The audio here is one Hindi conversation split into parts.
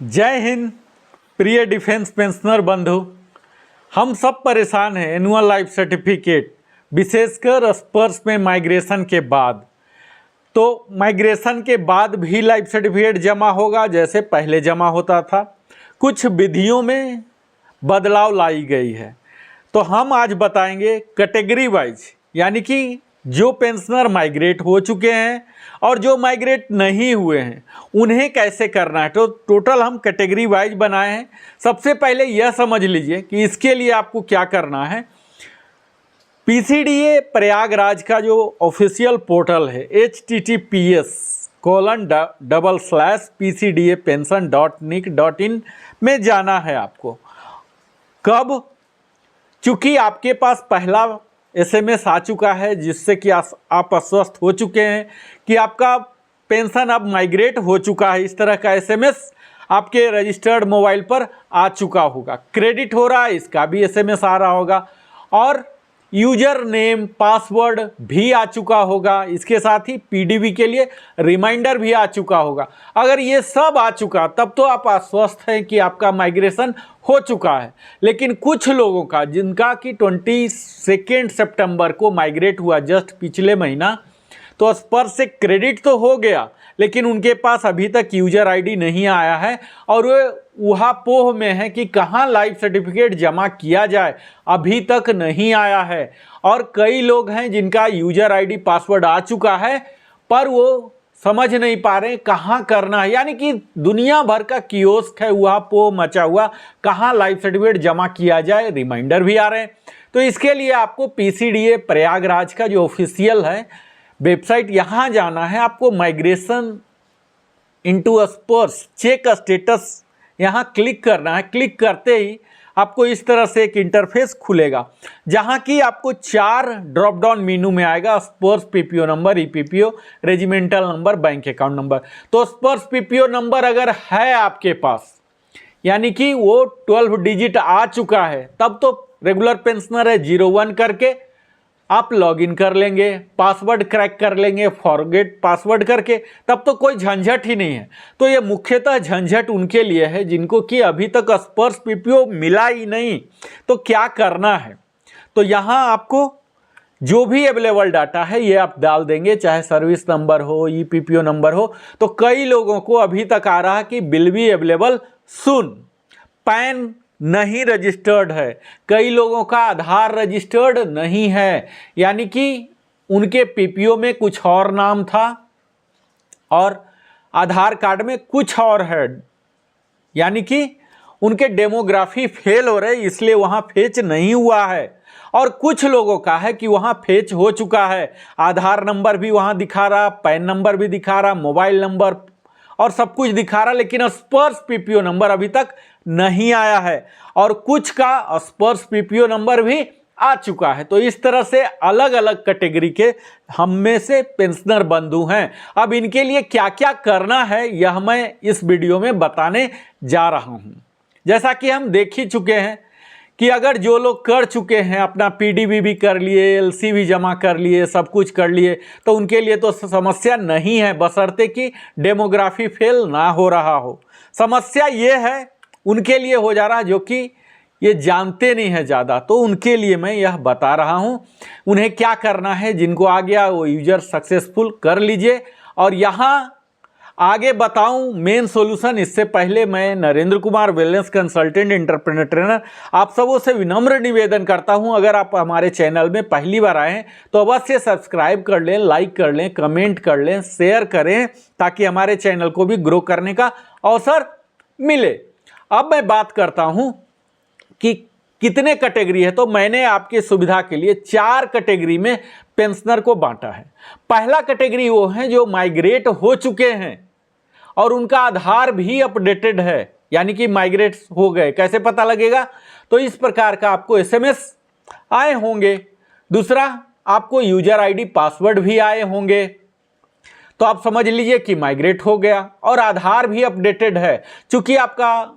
जय हिंद। प्रिय डिफेंस पेंशनर बंधु, हम सब परेशान हैं एनुअल लाइफ सर्टिफिकेट विशेषकर स्पर्श में माइग्रेशन के बाद। तो माइग्रेशन के बाद भी लाइफ सर्टिफिकेट जमा होगा जैसे पहले जमा होता था। कुछ विधियों में बदलाव लाई गई है। तो हम आज बताएंगे कैटेगरी वाइज, यानी कि जो पेंशनर माइग्रेट हो चुके हैं और जो माइग्रेट नहीं हुए हैं उन्हें कैसे करना है। तो टोटल हम कैटेगरी वाइज बनाए हैं। सबसे पहले यह समझ लीजिए कि इसके लिए आपको क्या करना है। पीसीडीए प्रयागराज का जो ऑफिशियल पोर्टल है https://pcdapension.nic.in में जाना है आपको। कब? चूँकि आपके पास पहला एसएमएस आ चुका है जिससे कि आप आश्वस्त हो चुके हैं कि आपका पेंशन अब माइग्रेट हो चुका है। इस तरह का एसएमएस आपके रजिस्टर्ड मोबाइल पर आ चुका होगा। क्रेडिट हो रहा है इसका भी एसएमएस आ रहा होगा और यूजर नेम पासवर्ड भी आ चुका होगा। इसके साथ ही पीडीबी के लिए रिमाइंडर भी आ चुका होगा। अगर ये सब आ चुका तब तो आप आश्वस्त हैं कि आपका माइग्रेशन हो चुका है। लेकिन कुछ लोगों का जिनका कि 22 सितंबर को माइग्रेट हुआ जस्ट पिछले महीना, तो स्पर्श से क्रेडिट तो हो गया लेकिन उनके पास अभी तक यूजर आईडी नहीं आया है और वे ऊहापोह में है कि कहाँ लाइफ सर्टिफिकेट जमा किया जाए, अभी तक नहीं आया है। और कई लोग हैं जिनका यूजर आईडी पासवर्ड आ चुका है पर वो समझ नहीं पा रहे कहाँ करना है। यानी कि दुनिया भर का कियोस्क है ऊहापोह मचा हुआ, कहाँ लाइफ सर्टिफिकेट जमा किया जाए। रिमाइंडर भी आ रहे हैं। तो इसके लिए आपको पीसीडीए प्रयागराज का जो ऑफिशियल है वेबसाइट, यहाँ जाना है आपको। माइग्रेशन इनटू स्पर्श चेक स्टेटस यहाँ क्लिक करना है। क्लिक करते ही आपको इस तरह से एक इंटरफेस खुलेगा जहाँ की आपको 4 ड्रॉप डाउन मेनू में आएगा। Sparsh PPO number, EPPO, regimental number, bank account number. तो स्पर्श पीपीओ नंबर अगर है आपके पास, यानी कि वो 12 डिजिट आ चुका है, तब तो रेगुलर पेंशनर है 01 करके आप लॉगिन कर लेंगे, पासवर्ड क्रैक कर लेंगे फॉरगेट पासवर्ड करके, तब तो कोई झंझट ही नहीं है। तो ये मुख्यतः झंझट उनके लिए है जिनको कि अभी तक स्पर्श पीपीओ मिला ही नहीं। तो क्या करना है? तो यहाँ आपको जो भी अवेलेबल डाटा है ये आप डाल देंगे, चाहे सर्विस नंबर हो, ईपीपीओ नंबर हो। तो कई लोगों को अभी तक आ रहा है कि bill be available soon, pan नहीं रजिस्टर्ड है, कई लोगों का आधार रजिस्टर्ड नहीं है, यानी कि उनके पीपीओ में कुछ और नाम था और आधार कार्ड में कुछ और है, यानी कि उनके डेमोग्राफी फेल हो रहे इसलिए वहाँ फेच नहीं हुआ है। और कुछ लोगों का है कि वहाँ फेच हो चुका है, आधार नंबर भी वहाँ दिखा रहा, पैन नंबर भी दिखा रहा, मोबाइल नंबर और सब कुछ दिखा रहा, लेकिन स्पर्श पीपीओ नंबर अभी तक नहीं आया है। और कुछ का स्पर्श पीपीओ नंबर भी आ चुका है। तो इस तरह से अलग अलग कैटेगरी के हम में से पेंशनर बंधु हैं। अब इनके लिए क्या क्या करना है यह मैं इस वीडियो में बताने जा रहा हूं। जैसा कि हम देख ही चुके हैं कि अगर जो लोग कर चुके हैं, अपना पीडीबी भी कर लिए, एलसी भी जमा कर लिए, सब कुछ कर लिए, तो उनके लिए तो समस्या नहीं है, बशर्ते कि डेमोग्राफी फेल ना हो रहा हो। समस्या ये है उनके लिए हो जा रहा जो कि ये जानते नहीं है ज़्यादा। तो उनके लिए मैं यह बता रहा हूँ उन्हें क्या करना है। जिनको आ गया वो यूजर सक्सेसफुल कर लीजिए। और यहाँ आगे बताऊं मेन सॉल्यूशन, इससे पहले मैं Narendra Kumar wellness consultant entrepreneur trainer आप सबों से विनम्र निवेदन करता हूं, अगर आप हमारे चैनल में पहली बार आए हैं तो अवश्य सब्सक्राइब कर लें, लाइक कर लें, कमेंट कर लें, शेयर करें ताकि हमारे चैनल को भी ग्रो करने का अवसर मिले। अब मैं बात करता हूं कि कितने कैटेगरी है। तो मैंने आपकी सुविधा के लिए 4 कैटेगरी में पेंशनर को बांटा है। पहला कैटेगरी वो है जो माइग्रेट हो चुके हैं और उनका आधार भी अपडेटेड है, यानी कि माइग्रेट हो गए। कैसे पता लगेगा? तो इस प्रकार का आपको एसएमएस आए होंगे। दूसरा, आपको यूजर आईडी पासवर्ड भी आए होंगे। तो आप समझ लीजिए कि माइग्रेट हो गया और आधार भी अपडेटेड है। चूंकि आपका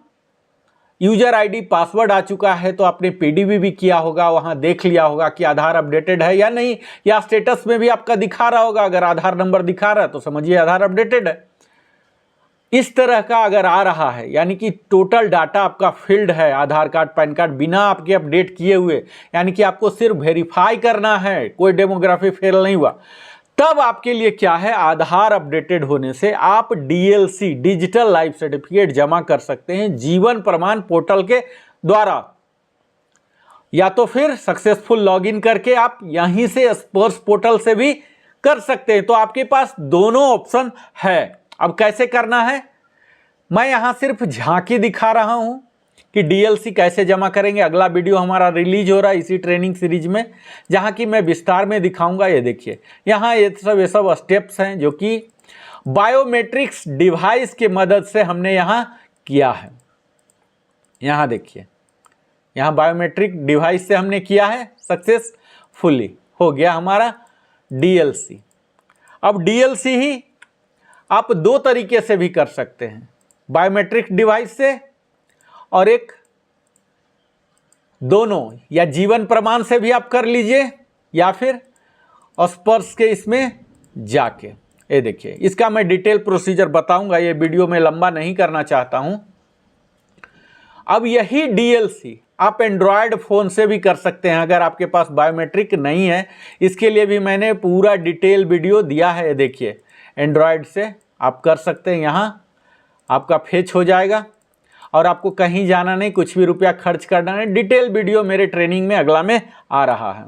यूजर आईडी पासवर्ड आ चुका है तो आपने पीडीबी भी किया होगा, वहां देख लिया होगा कि आधार अपडेटेड है या नहीं, या स्टेटस में भी आपका दिखा रहा होगा। अगर आधार नंबर दिखा रहा है तो समझिए आधार अपडेटेड है। इस तरह का अगर आ रहा है, यानी कि टोटल डाटा आपका फील्ड है आधार कार्ड पैन कार्ड बिना आपके अपडेट किए हुए, यानी कि आपको सिर्फ वेरीफाई करना है, कोई डेमोग्राफी फेल नहीं हुआ, तब आपके लिए क्या है, आधार अपडेटेड होने से आप डीएलसी डिजिटल लाइफ सर्टिफिकेट जमा कर सकते हैं जीवन प्रमाण पोर्टल के द्वारा, या तो फिर सक्सेसफुल लॉगिन करके आप यहीं से स्पर्श पोर्टल से भी कर सकते हैं। तो आपके पास दोनों ऑप्शन है। अब कैसे करना है, मैं यहां सिर्फ झांकी दिखा रहा हूं कि डीएलसी कैसे जमा करेंगे। अगला वीडियो हमारा रिलीज हो रहा है इसी ट्रेनिंग सीरीज में, जहां की मैं विस्तार में दिखाऊंगा। ये देखिए यहाँ ये सब स्टेप्स हैं जो कि बायोमेट्रिक्स डिवाइस के मदद से हमने यहाँ किया है। यहाँ देखिए, यहाँ बायोमेट्रिक डिवाइस से हमने किया है, सक्सेसफुली हो गया हमारा डीएलसी। अब डीएलसी ही आप दो तरीके से भी कर सकते हैं, बायोमेट्रिक डिवाइस से और एक दोनों, या जीवन प्रमाण से भी आप कर लीजिए या फिर स्पर्श के इसमें जाके। ये देखिए, इसका मैं डिटेल प्रोसीजर बताऊंगा, ये वीडियो में लंबा नहीं करना चाहता हूं। अब यही डीएलसी आप एंड्रॉयड फ़ोन से भी कर सकते हैं अगर आपके पास बायोमेट्रिक नहीं है। इसके लिए भी मैंने पूरा डिटेल वीडियो दिया है। देखिए, एंड्रॉयड से आप कर सकते हैं, यहाँ आपका फेच हो जाएगा और आपको कहीं जाना नहीं, कुछ भी रुपया खर्च करना नहीं। डिटेल वीडियो मेरे ट्रेनिंग में अगला में आ रहा है।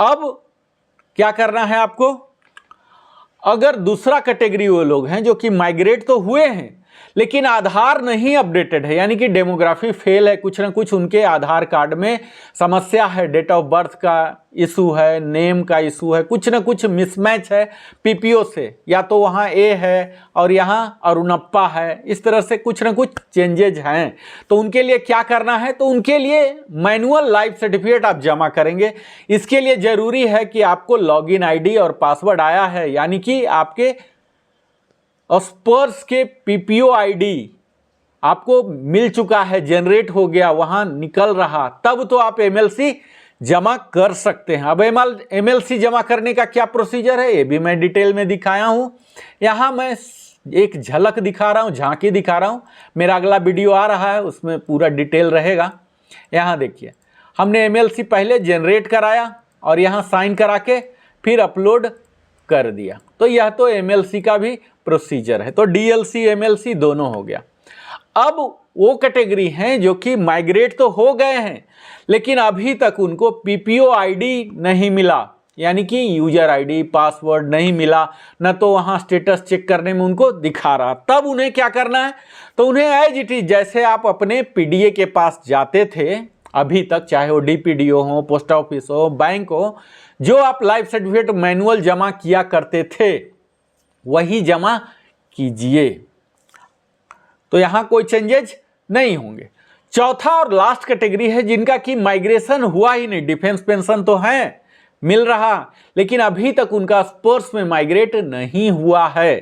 अब क्या करना है आपको, अगर दूसरा कैटेगरी वो लोग हैं जो कि माइग्रेट तो हुए हैं लेकिन आधार नहीं अपडेटेड है, यानी कि डेमोग्राफी फेल है, कुछ ना कुछ उनके आधार कार्ड में समस्या है, डेट ऑफ बर्थ का इशू है, नेम का इशू है, कुछ ना कुछ मिसमैच है पीपीओ से, या तो वहाँ ए है और यहाँ अरुणप्पा है, इस तरह से कुछ ना कुछ चेंजेज हैं। तो उनके लिए क्या करना है, तो उनके लिए मैनुअल लाइफ सर्टिफिकेट आप जमा करेंगे। इसके लिए ज़रूरी है कि आपको लॉगिन आईडी और पासवर्ड आया है, यानी कि आपके स्पर्श के पीपीओ आईडी आपको मिल चुका है, जनरेट हो गया, वहां निकल रहा, तब तो आप एमएलसी जमा कर सकते हैं। अब एमएलसी जमा करने का क्या प्रोसीजर है, ये भी मैं डिटेल में दिखाया हूं। यहां मैं एक झलक दिखा रहा हूं, झांकी दिखा रहा हूं। मेरा अगला वीडियो आ रहा है, उसमें पूरा डिटेल रहेगा। यहां देखिए, हमने एमएलसी पहले जनरेट कराया और यहां साइन करा के फिर अपलोड कर दिया। तो यह तो एमएलसी का भी प्रोसीजर है। तो डीएलसी एमएलसी दोनों हो गया। अब वो कैटेगरी हैं जो कि माइग्रेट तो हो गए हैं लेकिन अभी तक उनको पीपीओ आईडी नहीं मिला, यानी कि यूजर आईडी पासवर्ड नहीं मिला, न तो वहाँ स्टेटस चेक करने में उनको दिखा रहा। तब उन्हें क्या करना है, तो उन्हें एज इट इज जैसे आप अपने पीडीए के पास जाते थे अभी तक, चाहे वो डीपीडीओ हो, पोस्ट ऑफिस हो, बैंक हो, जो आप लाइफ सर्टिफिकेट मैनुअल जमा किया करते थे वही जमा कीजिए। तो यहां कोई चेंजेज नहीं होंगे। चौथा और लास्ट कैटेगरी है जिनका कि माइग्रेशन हुआ ही नहीं, डिफेंस पेंशन तो है मिल रहा लेकिन अभी तक उनका स्पर्श में माइग्रेट नहीं हुआ है।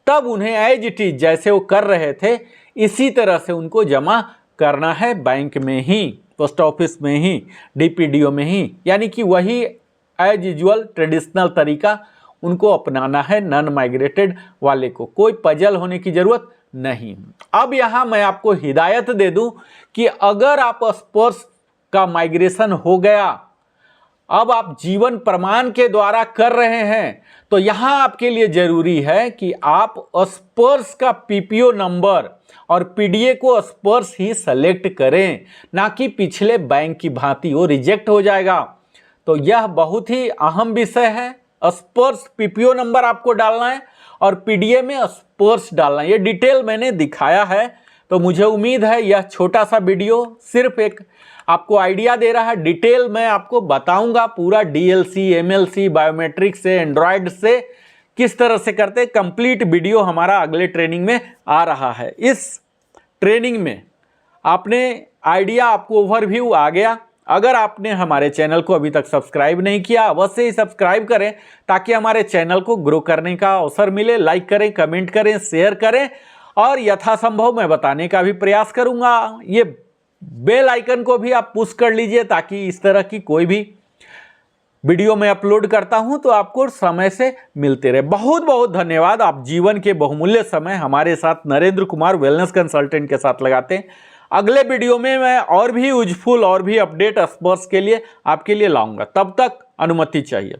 तब उन्हें एज इट इज जैसे वो कर रहे थे इसी तरह से उनको जमा करना है, बैंक में ही, पोस्ट ऑफिस में ही, डीपीडीओ में ही, यानी कि वही एज यूजुअल ट्रेडिशनल तरीका उनको अपनाना है। नॉन माइग्रेटेड वाले को कोई पजल होने की जरूरत नहीं। अब यहां मैं आपको हिदायत दे दूं कि अगर आप स्पर्श का माइग्रेशन हो गया, अब आप जीवन प्रमाण के द्वारा कर रहे हैं, तो यहां आपके लिए जरूरी है कि आप स्पर्श का पीपीओ नंबर और पीडीए को स्पर्श ही सेलेक्ट करें, ना कि पिछले बैंक की भांति, वो रिजेक्ट हो जाएगा। तो यह बहुत ही अहम विषय है। स्पर्श पीपीओ नंबर आपको डालना है और पीडीए में स्पर्श डालना है। ये डिटेल मैंने दिखाया है। तो मुझे उम्मीद है यह छोटा सा वीडियो सिर्फ एक आपको आइडिया दे रहा है। डिटेल मैं आपको बताऊंगा पूरा, डीएलसी एमएलसी बायोमेट्रिक से, एंड्रॉयड से किस तरह से करते हैं। कंप्लीट वीडियो हमारा अगले ट्रेनिंग में आ रहा है। इस ट्रेनिंग में आपने आइडिया, आपको ओवरव्यू आ गया। अगर आपने हमारे चैनल को अभी तक सब्सक्राइब नहीं किया, अवश्य ही सब्सक्राइब करें ताकि हमारे चैनल को ग्रो करने का अवसर मिले। लाइक करें, कमेंट करें, शेयर करें और यथासंभव मैं बताने का भी प्रयास करूंगा। ये बेल आइकन को भी आप पुश कर लीजिए ताकि इस तरह की कोई भी वीडियो में अपलोड करता हूं तो आपको समय से मिलते रहे। बहुत बहुत धन्यवाद। आप जीवन के बहुमूल्य समय हमारे साथ नरेंद्र कुमार वेलनेस कंसल्टेंट के साथ लगाते हैं। अगले वीडियो में मैं और भी यूजफुल और भी अपडेट स्पर्श के लिए आपके लिए लाऊंगा। तब तक अनुमति चाहिए।